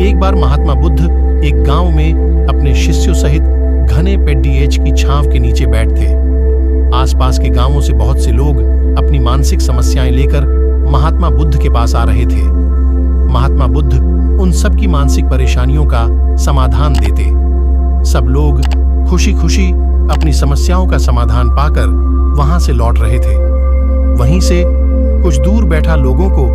एक बार महात्मा बुद्ध एक गांव में अपने शिष्यों सहित घने पेड़ीएच की छांव के नीचे बैठ थे। आसपास के गांवों से बहुत से लोग अपनी मानसिक समस्याएं लेकर महात्मा बुद्ध के पास आ रहे थे। महात्मा बुद्ध उन सब की मानसिक परेशानियों का समाधान देते। सब लोग खुशी खुशी अपनी समस्याओं का समाधान पाकर वहां से लौट रहे थे। वहीं से कुछ दूर बैठा लोगों को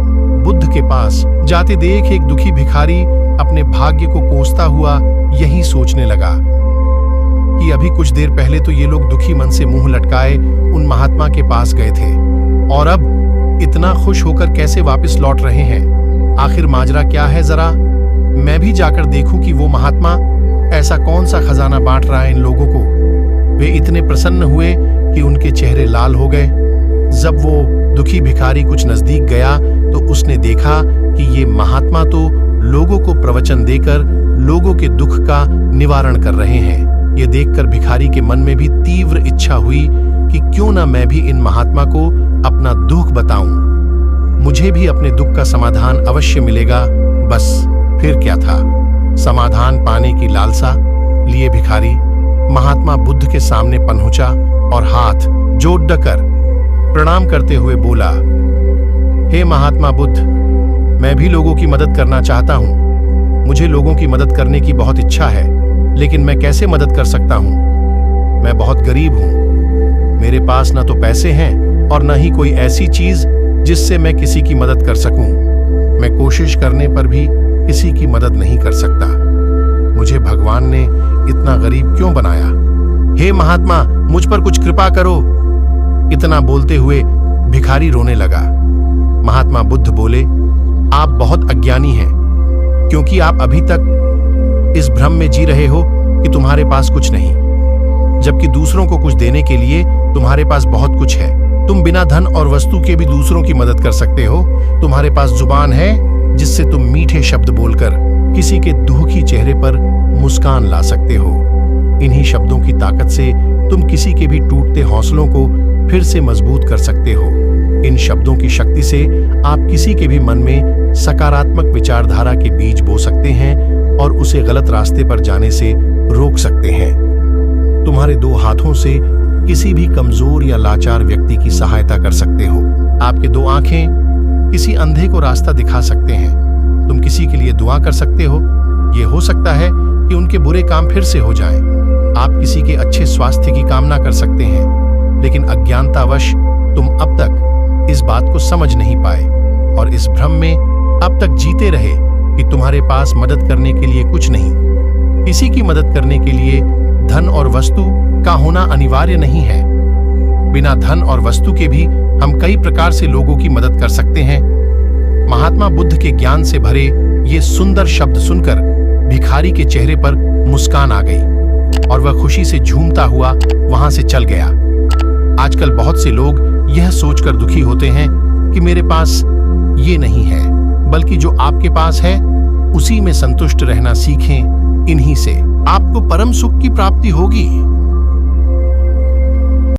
बुद्ध के पास जाते देख एक दुखी भिखारी अपने भाग्य को कोसता हुआ यही सोचने लगा कि अभी कुछ देर पहले तो ये लोग दुखी मन से मुंह लटकाए उन महात्मा के पास गए थे और अब इतना खुश होकर कैसे वापस लौट रहे हैं। आखिर माजरा क्या है, जरा मैं भी जाकर देखूं कि वो महात्मा ऐसा कौन सा खजाना बांट रहा है इन लोगों को। वे इतने प्रसन्न हुए कि उनके चेहरे लाल हो गए। जब वो दुखी भिखारी कुछ नजदीक गया तो उसने देखा कि ये महात्मा तो लोगों को प्रवचन देकर लोगों के दुख का निवारण कर रहे हैं। ये देखकर भिखारी के मन में भी तीव्र इच्छा हुई कि क्यों ना मैं भी इन महात्मा को अपना दुख बताऊं, मुझे भी अपने दुख का समाधान अवश्य मिलेगा। बस फिर क्या था, समाधान पाने की लालसा लिए भिखारी महात्मा बुद्ध के सामने पहुंचा और हाथ जोड़कर प्रणाम करते हुए बोला, हे महात्मा बुद्ध, मैं भी लोगों की मदद करना चाहता हूं। मुझे लोगों की मदद करने की बहुत इच्छा है, लेकिन मैं कैसे मदद कर सकता हूं? मैं बहुत गरीब हूं। मेरे पास न तो पैसे हैं और न ही कोई ऐसी चीज जिससे मैं किसी की मदद कर सकूं। मैं कोशिश करने पर भी किसी की मदद नहीं कर सकता। मुझे भगवान ने इतना गरीब क्यों बनाया? हे महात्मा, मुझ पर कुछ कृपा करो। इतना बोलते हुए भिखारी रोने लगा। महात्मा बुद्ध बोले, आप बहुत अज्ञानी हैं, क्योंकि आप अभी तक इस भ्रम में जी रहे हो कि तुम्हारे पास कुछ नहीं, जबकि दूसरों को कुछ देने के लिए तुम्हारे पास बहुत कुछ है। तुम बिना धन और वस्तु के भी दूसरों की मदद कर सकते हो। तुम्हारे पास जुबान है जिससे तुम मीठे शब्द बोलकर किसी के दुखी चेहरे पर मुस्कान ला सकते हो। इन्हीं शब्दों की ताकत से तुम किसी के भी टूटते हौसलों को फिर से मजबूत कर सकते हो। इन शब्दों की शक्ति से आप किसी के भी मन में सकारात्मक विचारधारा के बीज बो सकते हैं और उसे गलत रास्ते पर जाने से रोक सकते हैं। तुम्हारे दो हाथों से किसी भी कमजोर या लाचार व्यक्ति की सहायता कर सकते हो। आपके दो आंखें किसी अंधे को रास्ता दिखा सकते हैं। तुम किसी के लिए दुआ कर सकते हो। ये हो सकता है कि उनके बुरे काम फिर से हो जाएं। आप किसी के अच्छे स्वास्थ्य की कामना कर सकते हैं, लेकिन अज्ञानतावश तुम अब तक इस बात को समझ नहीं पाए और इस भ्रम में अब तक जीते रहे कि तुम्हारे पास मदद करने के लिए कुछ नहीं। किसी की मदद करने के लिए धन और वस्तु का होना अनिवार्य नहीं है। बिना धन और वस्तु के भी हम कई प्रकार से लोगों की मदद कर सकते हैं। महात्मा बुद्ध के ज्ञान से भरे ये सुंदर शब्द सुनकर भिखारी के चेहरे पर मुस्कान आ गई और वह खुशी से झूमता हुआ वहां से चल गया। आजकल बहुत से लोग यह सोचकर दुखी होते हैं कि मेरे पास ये नहीं है, बल्कि जो आपके पास है उसी में संतुष्ट रहना सीखें। इन्हीं से आपको परम सुख की प्राप्ति होगी।